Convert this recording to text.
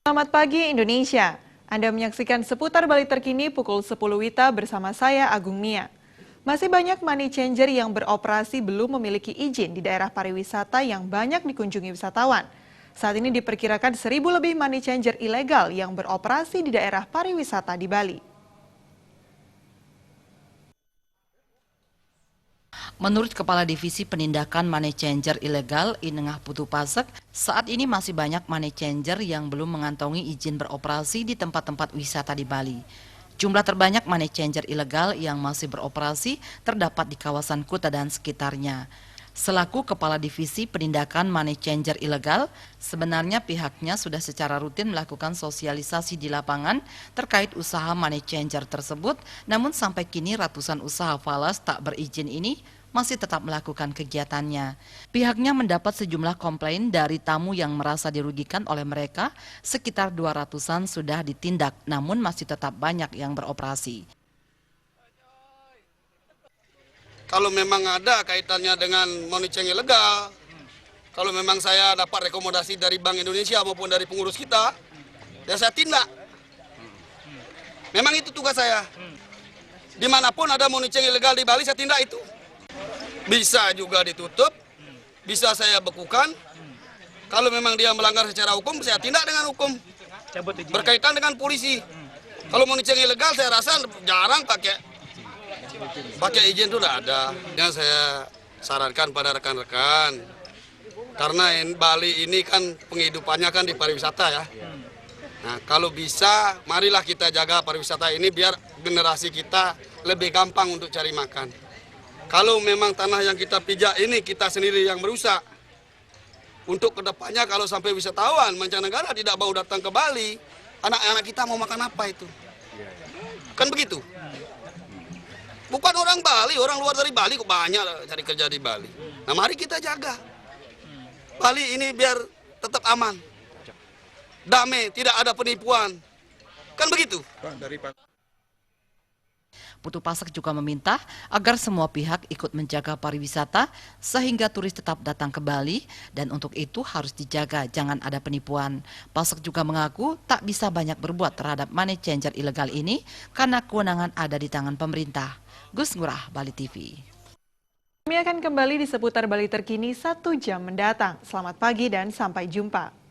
Selamat pagi Indonesia. Anda menyaksikan seputar Bali terkini pukul 10 WITA bersama saya Agung Nia. Masih banyak money changer yang beroperasi belum memiliki izin di daerah pariwisata yang banyak dikunjungi wisatawan. Saat ini diperkirakan 1.000 lebih money changer ilegal yang beroperasi di daerah pariwisata di Bali. Menurut Kepala Divisi Penindakan Money Changer Ilegal Inengah Putu Pasek, saat ini masih banyak money changer yang belum mengantongi izin beroperasi di tempat-tempat wisata di Bali. Jumlah terbanyak money changer ilegal yang masih beroperasi terdapat di kawasan Kuta dan sekitarnya. Selaku Kepala Divisi Penindakan Money Changer Ilegal, sebenarnya pihaknya sudah secara rutin melakukan sosialisasi di lapangan terkait usaha money changer tersebut, namun sampai kini ratusan usaha falas tak berizin ini masih tetap melakukan kegiatannya. Pihaknya mendapat sejumlah komplain dari tamu yang merasa dirugikan oleh mereka, sekitar 200-an sudah ditindak, namun masih tetap banyak yang beroperasi. Kalau memang ada kaitannya dengan money changer ilegal, kalau memang saya dapat rekomendasi dari Bank Indonesia maupun dari pengurus kita, ya saya tindak. Memang itu tugas saya. Dimanapun ada money changer ilegal di Bali, saya tindak itu. Bisa juga ditutup, bisa saya bekukan. Kalau memang dia melanggar secara hukum, saya tindak dengan hukum. Berkaitan dengan polisi. Kalau money changer ilegal, saya rasa jarang pakai izin itu udah ada. Yang saya sarankan pada rekan-rekan, karena Bali ini kan penghidupannya kan di pariwisata ya. Nah, kalau bisa, marilah kita jaga pariwisata ini biar generasi kita lebih gampang untuk cari makan. Kalau memang tanah yang kita pijak ini kita sendiri yang merusak, untuk kedepannya kalau sampai wisatawan mancanegara tidak mau datang ke Bali, anak-anak kita mau makan apa itu? Kan begitu. Bukan orang Bali, orang luar dari Bali kok banyak cari kerja di Bali. Nah, mari kita jaga Bali ini biar tetap aman, damai, tidak ada penipuan. Kan begitu. Putu Pasek juga meminta agar semua pihak ikut menjaga pariwisata sehingga turis tetap datang ke Bali, dan untuk itu harus dijaga jangan ada penipuan. Pasek juga mengaku tak bisa banyak berbuat terhadap money changer ilegal ini karena kewenangan ada di tangan pemerintah. Gus Ngurah, Bali TV. Kami akan kembali di seputar Bali terkini 1 jam mendatang. Selamat pagi dan sampai jumpa.